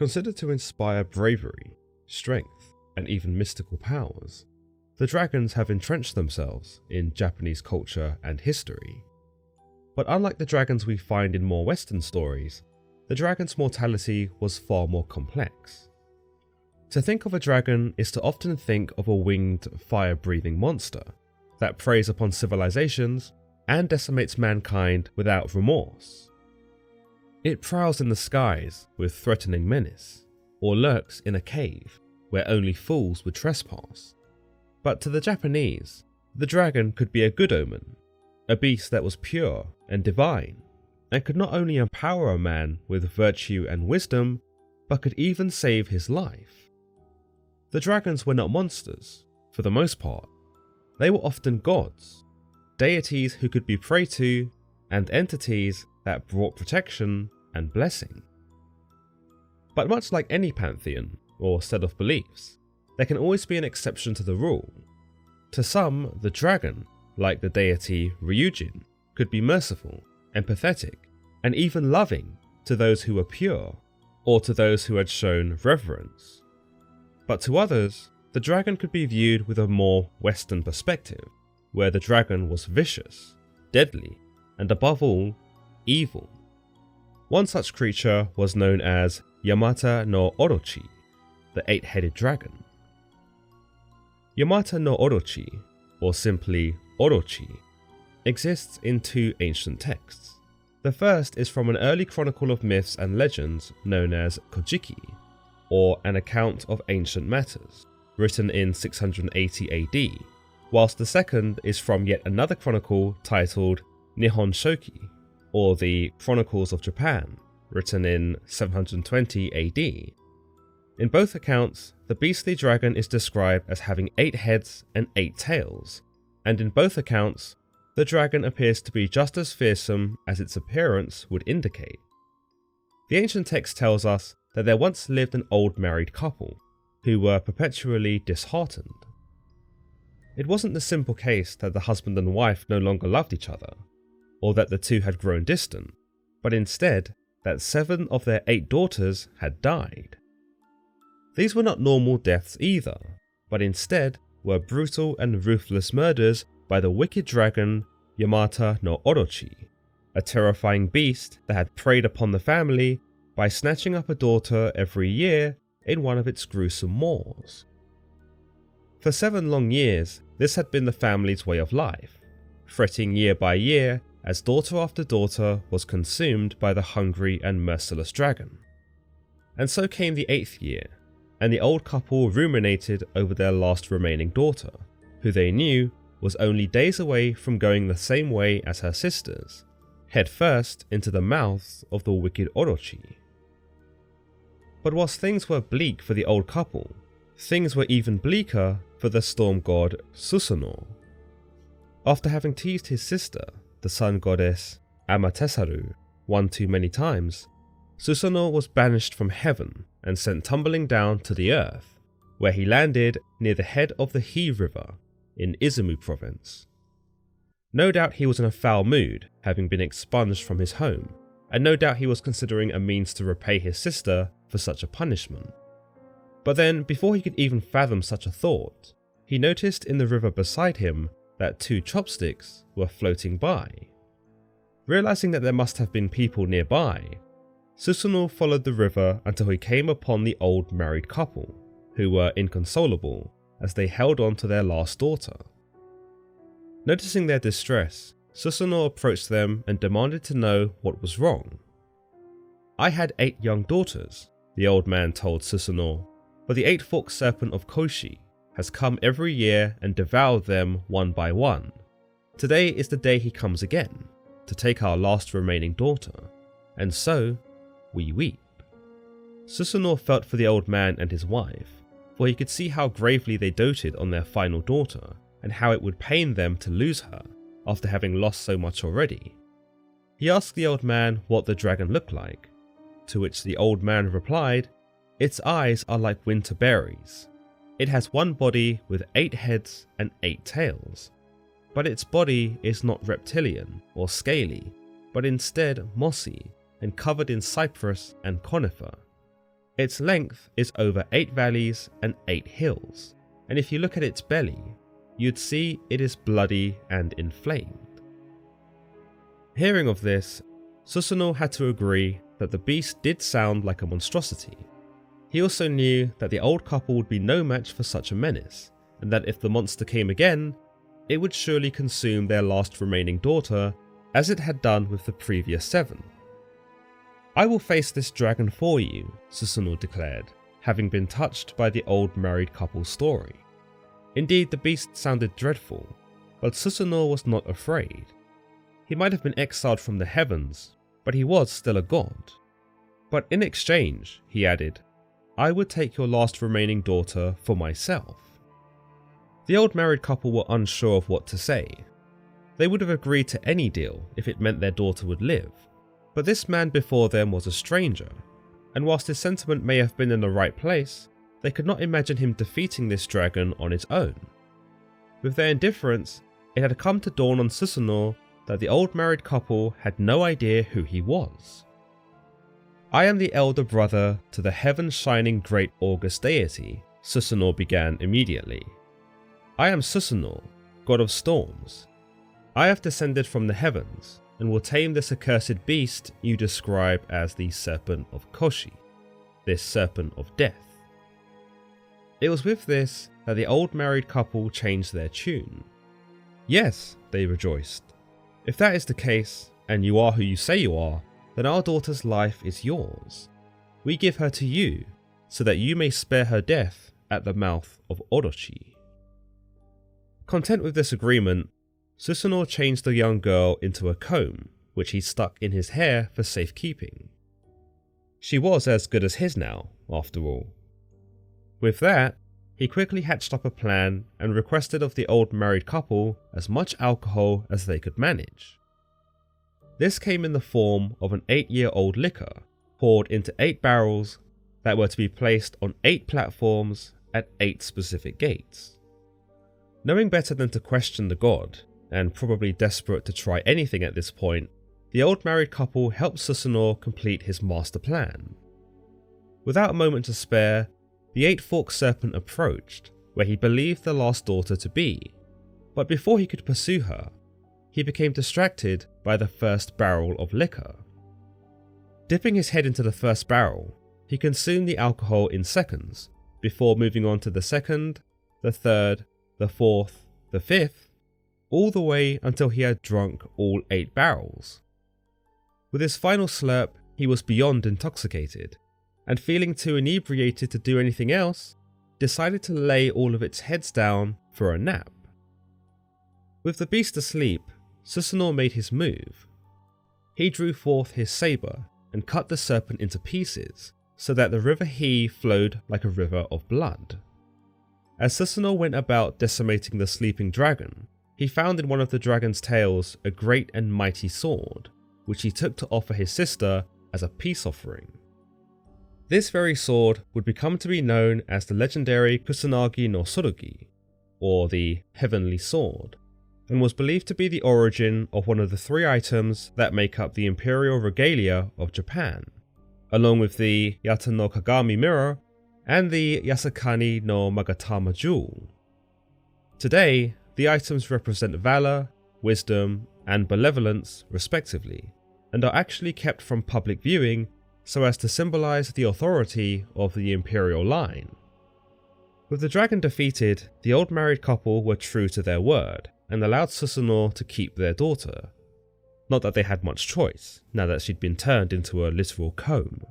Considered to inspire bravery, strength, and even mystical powers, the dragons have entrenched themselves in Japanese culture and history. But unlike the dragons we find in more Western stories, the dragon's mortality was far more complex. To think of a dragon is to often think of a winged, fire-breathing monster that preys upon civilizations and decimates mankind without remorse. It prowls in the skies with threatening menace, or lurks in a cave where only fools would trespass. But to the Japanese, the dragon could be a good omen, a beast that was pure and divine, and could not only empower a man with virtue and wisdom, but could even save his life. The dragons were not monsters, for the most part. They were often gods, deities who could be prayed to, and entities that brought protection and blessing. But much like any pantheon, or set of beliefs, there can always be an exception to the rule. To some, the dragon, like the deity Ryujin, could be merciful, empathetic, and even loving to those who were pure, or to those who had shown reverence. But to others, the dragon could be viewed with a more Western perspective, where the dragon was vicious, deadly, and above all, evil. One such creature was known as Yamata no Orochi, the eight-headed dragon. Yamata no Orochi, or simply Orochi, exists in two ancient texts. The first is from an early chronicle of myths and legends known as Kojiki, or an account of ancient matters, written in 680 AD, whilst the second is from yet another chronicle titled Nihon Shoki, or the Chronicles of Japan, written in 720 AD. In both accounts, the beastly dragon is described as having 8 heads and 8 tails, and in both accounts, the dragon appears to be just as fearsome as its appearance would indicate. The ancient text tells us that there once lived an old married couple, who were perpetually disheartened. It wasn't the simple case that the husband and wife no longer loved each other, or that the two had grown distant, but instead that 7 of their 8 daughters had died. These were not normal deaths either, but instead were brutal and ruthless murders by the wicked dragon Yamata no Orochi, a terrifying beast that had preyed upon the family by snatching up a daughter every year in one of its gruesome maws. For 7 long years, this had been the family's way of life, fretting year by year as daughter after daughter was consumed by the hungry and merciless dragon. And so came the 8th year, and the old couple ruminated over their last remaining daughter, who they knew was only days away from going the same way as her sisters, head first into the mouths of the wicked Orochi. But whilst things were bleak for the old couple, things were even bleaker for the storm god Susanoo. After having teased his sister, the sun goddess Amaterasu, one too many times, Susanoo was banished from heaven and sent tumbling down to the earth, where he landed near the head of the He River in Izumu province. No doubt he was in a foul mood, having been expunged from his home, and no doubt he was considering a means to repay his sister for such a punishment. But then, before he could even fathom such a thought, he noticed in the river beside him that 2 chopsticks were floating by. Realizing that there must have been people nearby, Susanoo followed the river until he came upon the old married couple, who were inconsolable as they held on to their last daughter. Noticing their distress, Susanoo approached them and demanded to know what was wrong. "I had 8 young daughters," the old man told Susanoo, "but the 8-forked serpent of Koshi has come every year and devoured them one by one. Today is the day he comes again, to take our last remaining daughter, and so we weep." Susanoo felt for the old man and his wife, for he could see how gravely they doted on their final daughter, and how it would pain them to lose her after having lost so much already. He asked the old man what the dragon looked like, to which the old man replied, "Its eyes are like winter berries. It has one body with 8 heads and 8 tails, but its body is not reptilian or scaly, but instead mossy and covered in cypress and conifer. Its length is over 8 valleys and 8 hills, and if you look at its belly, you'd see it is bloody and inflamed. Hearing of this, Susanoo had to agree that the beast did sound like a monstrosity. He also knew that the old couple would be no match for such a menace, and that if the monster came again, it would surely consume their last remaining daughter, as it had done with the previous 7. "I will face this dragon for you," Susanoo declared, having been touched by the old married couple's story. Indeed, the beast sounded dreadful, but Susanoo was not afraid. He might have been exiled from the heavens, but he was still a god. "But in exchange," he added, "I would take your last remaining daughter for myself." The old married couple were unsure of what to say. They would have agreed to any deal if it meant their daughter would live, but this man before them was a stranger, and whilst his sentiment may have been in the right place, they could not imagine him defeating this dragon on his own. With their indifference, it had come to dawn on Susanoo that the old married couple had no idea who he was. "I am the elder brother to the heaven-shining great august deity," Susanoo began immediately. "I am Susanoo, god of storms. I have descended from the heavens, and will tame this accursed beast you describe as the Serpent of Koshi, this Serpent of Death." It was with this that the old married couple changed their tune. "Yes," they rejoiced. "If that is the case, and you are who you say you are, then our daughter's life is yours. We give her to you, so that you may spare her death at the mouth of Orochi." Content with this agreement, Susanoo changed the young girl into a comb, which he stuck in his hair for safekeeping. She was as good as his now, after all. With that, he quickly hatched up a plan and requested of the old married couple as much alcohol as they could manage. This came in the form of an 8-year-old liquor poured into 8 barrels that were to be placed on 8 platforms at 8 specific gates. Knowing better than to question the god, and probably desperate to try anything at this point, the old married couple helped Susanoo complete his master plan. Without a moment to spare, the 8-forked serpent approached where he believed the last daughter to be, but before he could pursue her, he became distracted by the first barrel of liquor. Dipping his head into the first barrel, he consumed the alcohol in seconds, before moving on to the second, the third, the fourth, the fifth, all the way until he had drunk all 8 barrels. With his final slurp, he was beyond intoxicated, and feeling too inebriated to do anything else, decided to lay all of its heads down for a nap. With the beast asleep, Susanoo made his move. He drew forth his saber and cut the serpent into pieces, so that the river He flowed like a river of blood. As Susanoo went about decimating the sleeping dragon, he found in one of the dragon's tails a great and mighty sword, which he took to offer his sister as a peace offering. This very sword would become to be known as the legendary Kusanagi no Tsurugi, or the Heavenly Sword, and was believed to be the origin of one of the 3 items that make up the imperial regalia of Japan, along with the Yata no Kagami mirror and the Yasakani no Magatama jewel. Today, the items represent valor, wisdom, and benevolence respectively, and are actually kept from public viewing so as to symbolize the authority of the imperial line. With the dragon defeated, the old married couple were true to their word and allowed Susanoo to keep their daughter. Not that they had much choice, now that she'd been turned into a literal comb.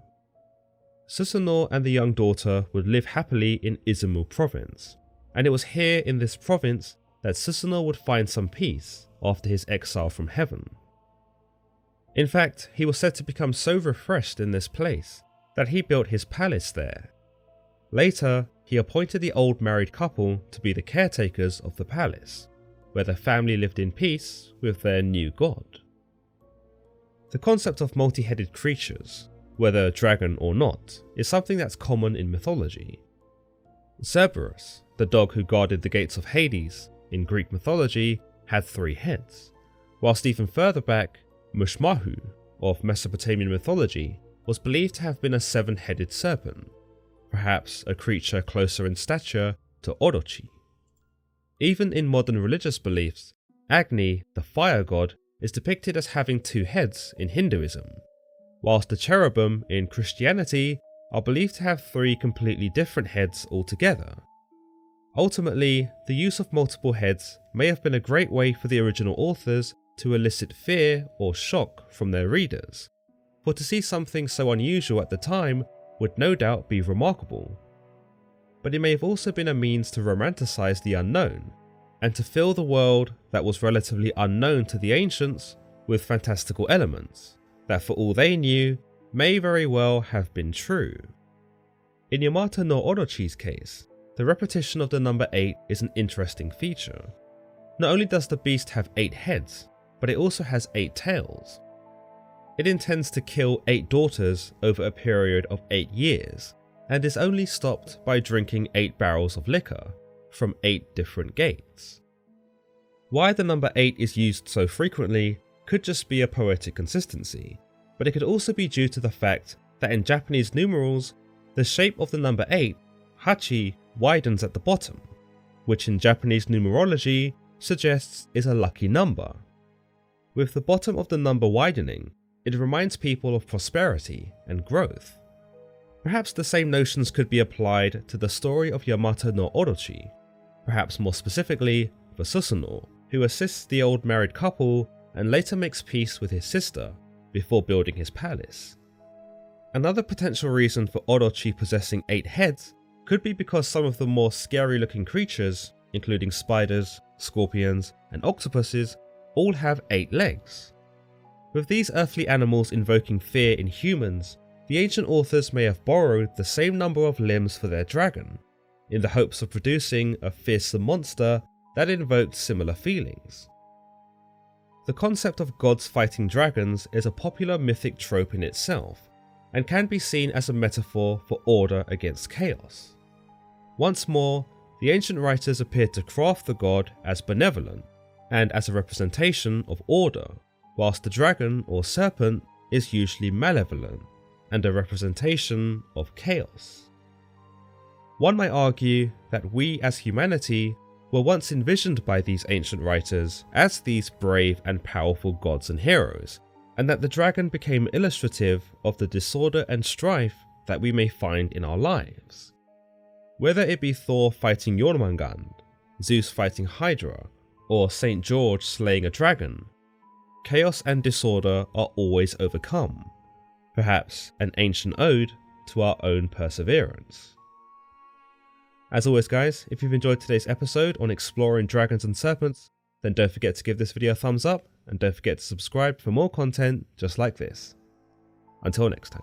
Susanoo and the young daughter would live happily in Izumo province, and it was here in this province that Susanoo would find some peace after his exile from heaven. In fact, he was said to become so refreshed in this place that he built his palace there. Later, he appointed the old married couple to be the caretakers of the palace, where the family lived in peace with their new god. The concept of multi-headed creatures, whether dragon or not, is something that's common in mythology. Cerberus, the dog who guarded the gates of Hades in Greek mythology, had 3 heads, whilst even further back, Mushmahu of Mesopotamian mythology was believed to have been a 7-headed serpent. perhaps a creature closer in stature to Orochi. Even in modern religious beliefs, Agni, the fire god, is depicted as having 2 heads in Hinduism, whilst the cherubim in Christianity are believed to have 3 completely different heads altogether. Ultimately, the use of multiple heads may have been a great way for the original authors to elicit fear or shock from their readers, for to see something so unusual at the time would no doubt be remarkable. But it may have also been a means to romanticize the unknown, and to fill the world that was relatively unknown to the ancients with fantastical elements that, for all they knew, may very well have been true. In Yamata no Orochi's case, the repetition of the number 8 is an interesting feature. Not only does the beast have 8 heads, but it also has 8 tails. It intends to kill 8 daughters over a period of 8 years, and is only stopped by drinking 8 barrels of liquor from 8 different gates. Why the number 8 is used so frequently could just be a poetic consistency, but it could also be due to the fact that in Japanese numerals, the shape of the number 8, Hachi, widens at the bottom, which in Japanese numerology suggests is a lucky number. With the bottom of the number widening, it reminds people of prosperity and growth. Perhaps the same notions could be applied to the story of Yamata no Orochi, perhaps more specifically for Susanoo, who assists the old married couple and later makes peace with his sister before building his palace. Another potential reason for Orochi possessing 8 heads could be because some of the more scary looking creatures, including spiders, scorpions, and octopuses, all have 8 legs. With these earthly animals invoking fear in humans, the ancient authors may have borrowed the same number of limbs for their dragon, in the hopes of producing a fearsome monster that invoked similar feelings. The concept of gods fighting dragons is a popular mythic trope in itself, and can be seen as a metaphor for order against chaos. Once more, the ancient writers appeared to craft the god as benevolent, and as a representation of order, whilst the dragon or serpent is usually malevolent, and a representation of chaos. One might argue that we as humanity were once envisioned by these ancient writers as these brave and powerful gods and heroes, and that the dragon became illustrative of the disorder and strife that we may find in our lives. Whether it be Thor fighting Jormungand, Zeus fighting Hydra, or St. George slaying a dragon, chaos and disorder are always overcome, perhaps an ancient ode to our own perseverance. As always guys, if you've enjoyed today's episode on exploring dragons and serpents, then don't forget to give this video a thumbs up, and don't forget to subscribe for more content just like this. Until next time.